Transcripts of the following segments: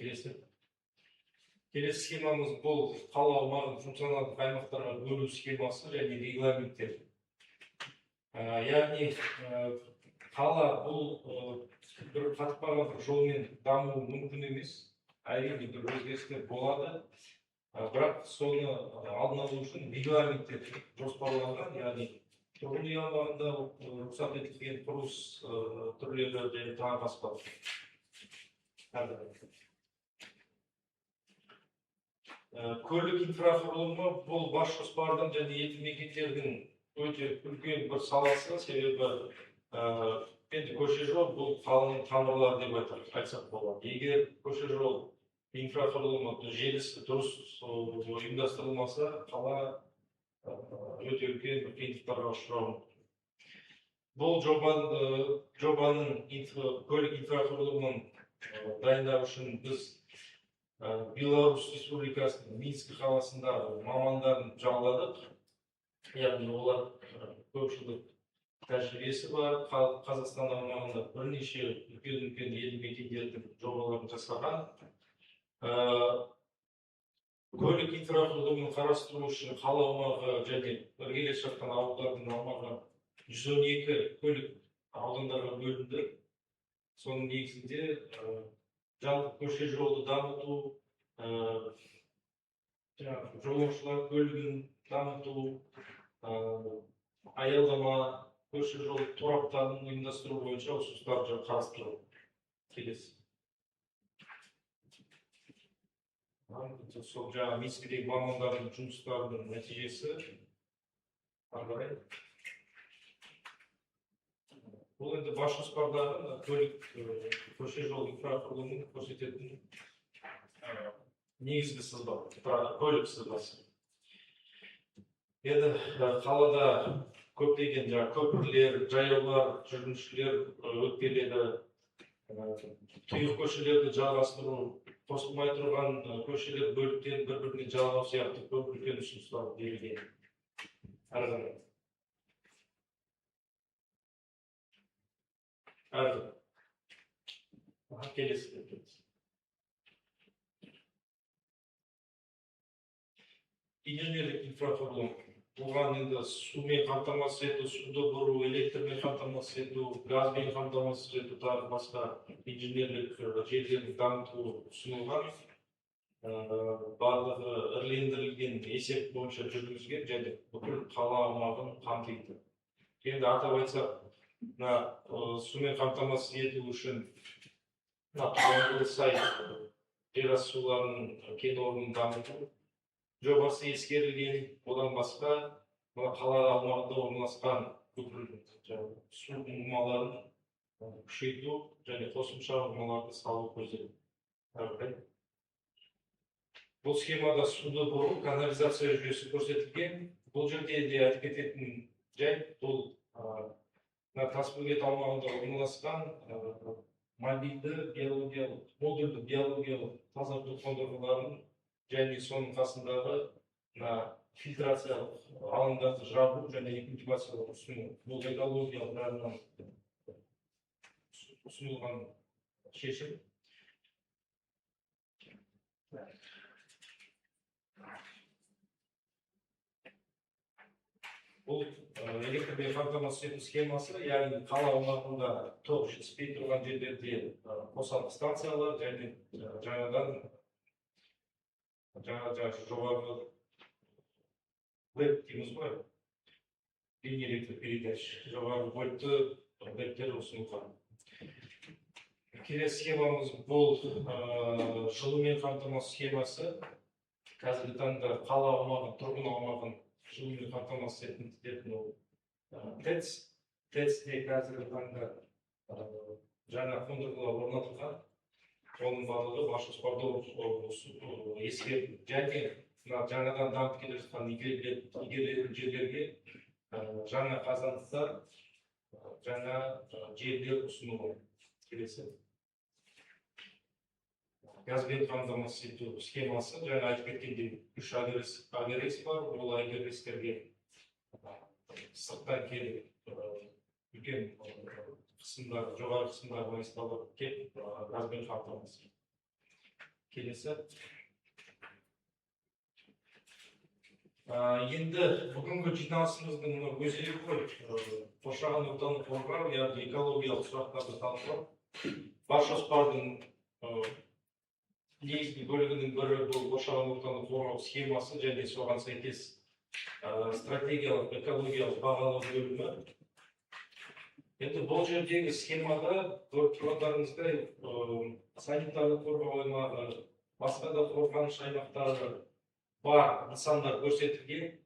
Келесі схемамыз бұл қала аумағын функционалдық аймақтарға бөлу схемасы және регламенттер. Яғни қала бұл бір қатпаған жолмен дамуы мүмкін емес. Әрине бір өзгерістер болады. Бірақ соны алдын алу үшін регламенттер жоспарланған, яғни тұрғын үй аумағында рұқсат етілген құрылыс түрлері және тағы басқа. Көлік инфрақұрылымы бұл бас жоспардың және елді мекендердің өте үлкен бір саласы, себебі енді көше жол бұл қаланың тамырлары деп айтсақ болады. Егер көше жол инфрақұрылымы желісі дұрыс ұйымдастырылмаса, қала өте үлкен бір қиындықтарға ұшырауы мүмкін. Бұл жобаның көлік инфрақұрылымын дайындау үшін біз Беларусь Республикасының Минск қаласындағы мамандарын жалдадық. Яғни олар көпшілік тәжірибесі бар. Қазақстан аумағында бірнеше үлкен елді мекендердің жобаларын жасаған. Көлік инфрақұрылымын қарастыру үшін қала аумағы және іргелес жатқан ауылдардың аумағы 112 көлік аудандарға бөлінді. Соның негізінде жалпы көше жолды дамыту, жолаушылар көлігін дамыту, аялдама, көше жол тораптарын ұйымдастыру бойынша ұсыныстар қарастырылды. Келесі. Сол жаңағы Минскідегі мамандардың жұмыстарының нәтижесі. Бұл енді бас жоспардағы көлік көше жол инфрақұрылымын көрсететін негізгі сызба, көлік сызбасы. Енді қалада көптеген көпірлер, жаяулар, жүргіншілер өткеледі, тұйық көшелерді жалғастыру, қосылмай тұрған көшелер бөліктен бір-біріне жалғау сияқты көп үлкен ұсыныстар берілген. Келесі. Инженерлік инфрақұрылым. Бұған енді сумен қамтамасыз ету, суды бұру, электрмен қамтамасыз ету, газбен қамтамасыз ету, тағы басқа инженерлік желілерді дамыту ұсынылған. Барлығы ірілендірілген есеп бойынша жүргізілген және бүкіл қала аумағын қамтиды. Енді атап айтсақ, сумен қамтамасыз ету үшін сай жерасты суларының кен орнын дамыту жобасы ескерілген. Одан басқа қала аумағында орналасқан бүкіл су ұңғымаларын күшейту және қосымша ұңғымаларды салу көзделген. Бұл схемада суды бұру, канализация жүйесі көрсетілген. Бұл жерде де айтып кететін жай, бұл Тасбөгет аумағында орналасқан мобильді биологиялық, модульді биологиялық тазарту қондырғыларын және соның қасындағы фильтрациялық алаңдарды жабу және инкубациялық ұсыну. Бұл экологиялық жағынан ұсынылған шешім. Бұл электрмен қамтамасыз ету схемасы, яғни қала аумағында тоқ жетіспей тұрған жерлерде қосалқы станциялар және жаңадан жоғарғы веб дейміз ғой, линия электр передач, жоғарғы вольтты вебтер ұсынылған. Келесі схемамыз бұл жылумен қамтамасыз схемасы. Қазіргі таңда қала аумағын, тұрғын аумағын жылумен қамтамасыз ететін ол ТЭЦ. ТЭЦ-те қазіргі таңда жаңа қондырғылар орнатылған. Оның барлығы бас жоспарда ескерілген. Және жаңадан дамып келе жатқан игерілетін жерлерге жаңа қазандықтар, жаңа желілер ұсынылған. Келесі. Газбен қамтамасыз ету схемасы, жаңа айтып кеткендей 3 агрегат бар. Ол агрегаттерге сырттан келіп үлкен қысымдар, жоғары қысымдар магистралдар келіп газбен қамтамасыз ету. келесі. Енді бүгінгі жиналысымыздың өзегі ғой, қоршаған ортаны қорғау, яғни экологиялық сұрақтарды талқылау. Бас жоспардың негізгі бөлігінің бірі бұл қоршаған ортаны қорғау схемасы және соған сәйкес стратегиялық экологиялық бағалау бөлімі. Енді бұл жердегі схемада көріп тұрғандарыңыздай санитарлық қорғау аймағы, басқа да қорғаныш аймақтары бар нысандар көрсетілген.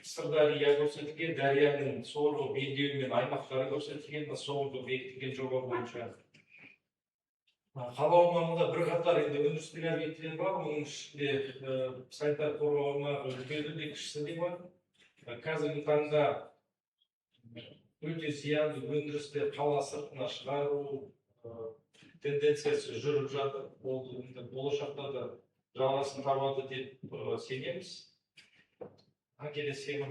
Сырдария көрсетілген, Дарияның сорғы белдеуі мен аймақтары көрсетілген, соңғы бекітілген жоба бойынша. Қала аумағында бірқатар өндірістік объектілер бар, оның ішінде санитар қорғау аймағы үлкені де кішісі де бар. Қазіргі таңда өте зиянды өндірісті қала сыртына шығару тенденциясы жүріп жатыр. Ол болашақта да жалғасын табады деп сенеміз. Келесі схема.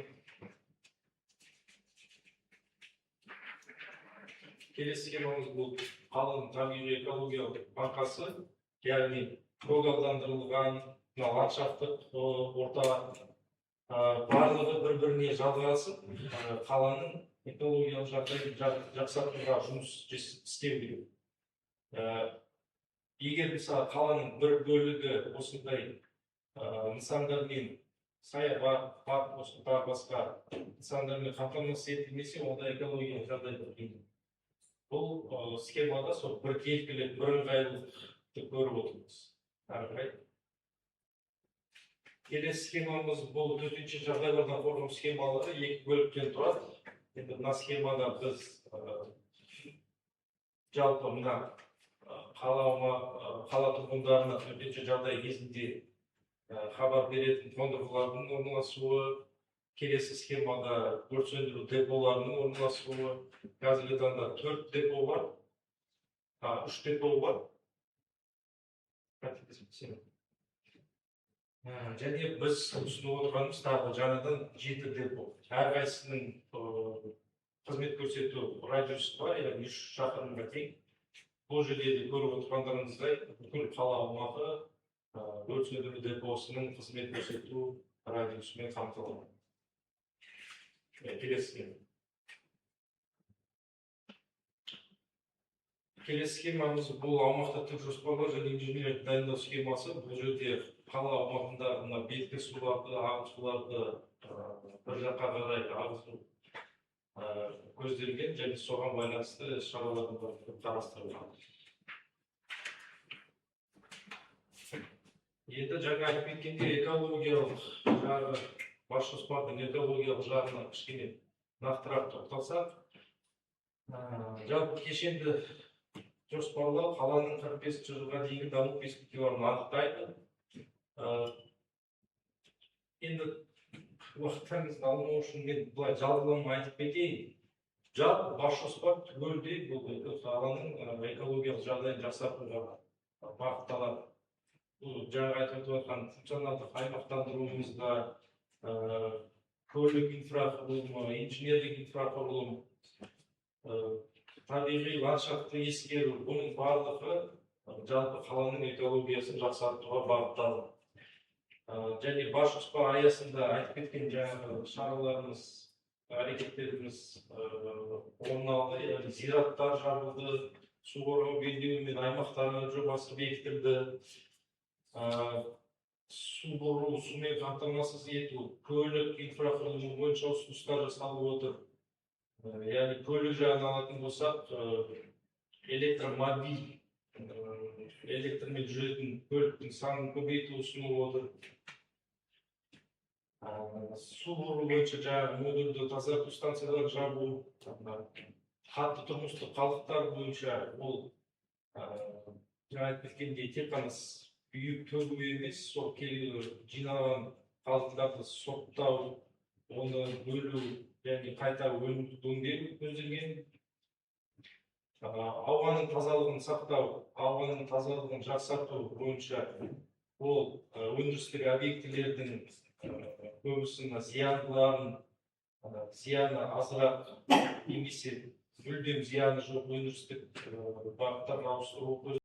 Келесі схемамыз бұл қаланың табиғи экологиялық банкасы, яғни көгалдандырылған ландшафттық орта барлығы бір-біріне жалғасып, қаланың экологиялық жағдайын жақсартуға жұмыс істеу керек. Егер мысалы қаланың бір бөлігі осындай нысандармен, саябақ, парк, тағы басқа нысандармен қамтамасыз етілмесе, онда экологиялық жағдай қиын. Бұл схемада сол біркелкілік, бірыңғайлықты көріп отырмыз. Келесі схемамыз бұл төтенше жағдайлардан қорғау схемалары екі бөліктен тұрады. Енді мына схемада біз жалпы мына қала тұрғындарына төтенше жағдай кезінде хабар беретін қондырғылардың орналасуы, келесі схемада өрт сөндіру деполарының орналасуы. Қазіргі таңда 4 депо бар, 3 депо бар. Және біз ұсынып отырғанымыз тағы жаңадан 7 депо. Әрқайсының қызмет көрсету радиусы бар, яғни 3 шақырымға тең. Бұл жерде де көріп отырғандарыңыздай бүкіл қала аумағы өрт сөндіру депосының қызмет көрсету радиусымен қамтылған. Келесі схемамыз бұл аумақтық жоспарлау және инженерлік дайындау схемасы. Бұл жерде қала аумағында беткі суларды, ағыс суларды бір жаққа қарай ағызу көзделген және соған байланысты шараларды қарастырылған. Енді жаңа айтып кеткендей экологиялық жағы, бас жоспардың экологиялық жағына кішкене нақтырақ тоқталсақ, жалпы кешенді жоспарлау қаланың 45 жылға дейінгі даму перспективаларын анықтайды. Енді уақыттарыңызды алмау үшін мен былай жалғылама айтып кетейін. Жалпы бас жоспар түгелдей бұл қаланың экологиялық жағдайын жақсартуға бағытталады. Бұл жаңа айтып отырған функционалдық аймақтандыруымызда көлік инфрақұрылымы, инженерлік инфрақұрылым, табиғи ландшафтты ескеру, бұның барлығы жалпы қаланың экологиясын жақсартуға бағытталды. Және бас жоспар аясында айтып кеткен жаңағы шараларымыз, әрекеттеріміз орын алды, яғни зираттар жабылды, су қорғау белдеуі мен аймақтары жобасы бекітілді. Су бұру, сумен қамтамасыз ету, көлік инфрақұрылымы бойынша ұсыныстар жасалып отыр. Яғни көлік жағын алатын болсақ, электромобиль, электрмен жүретін көліктің санын көбейту ұсынылып отыр. Су бұру бойынша жаңағы модульді тазарту станцияларын жабу, қатты тұрмыстық қалдықтар бойынша ол жаңа айтып кеткендей тек қана үйіп төгу емес, сол жиналған қалдықтарды сұрыптау, оны бөлу және қайта өңдеу көзделген. Ауаның тазалығын сақтау, ауаның тазалығын жақсарту бойынша ол өндірістік объектілердің көбісінің зияны азырақ немесе мүлдем зияны жоқ өндірістік бағыттарға ауыстыру